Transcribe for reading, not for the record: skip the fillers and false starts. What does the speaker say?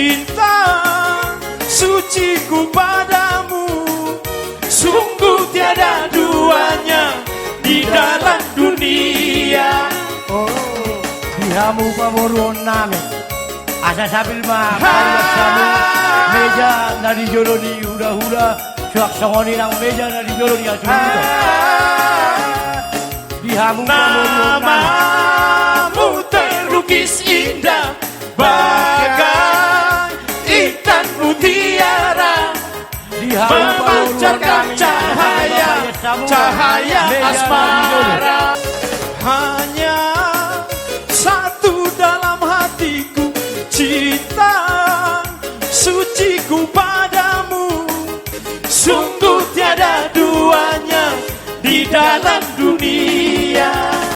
cinta suciku padamu, sungguh tiada duanya di dalam dunia. Oh, dihamu pamoron namin. Asa sabil masamu meja nari joloni hura-hura suak songoni nang meja nari joloni asumito. Dihamu pamoron namamu terlukis indah bagai ikan mutiara, memancarkan cahaya asmara. Hanya satu dalam hatiku, cinta suciku padamu, sungguh tiada duanya di dalam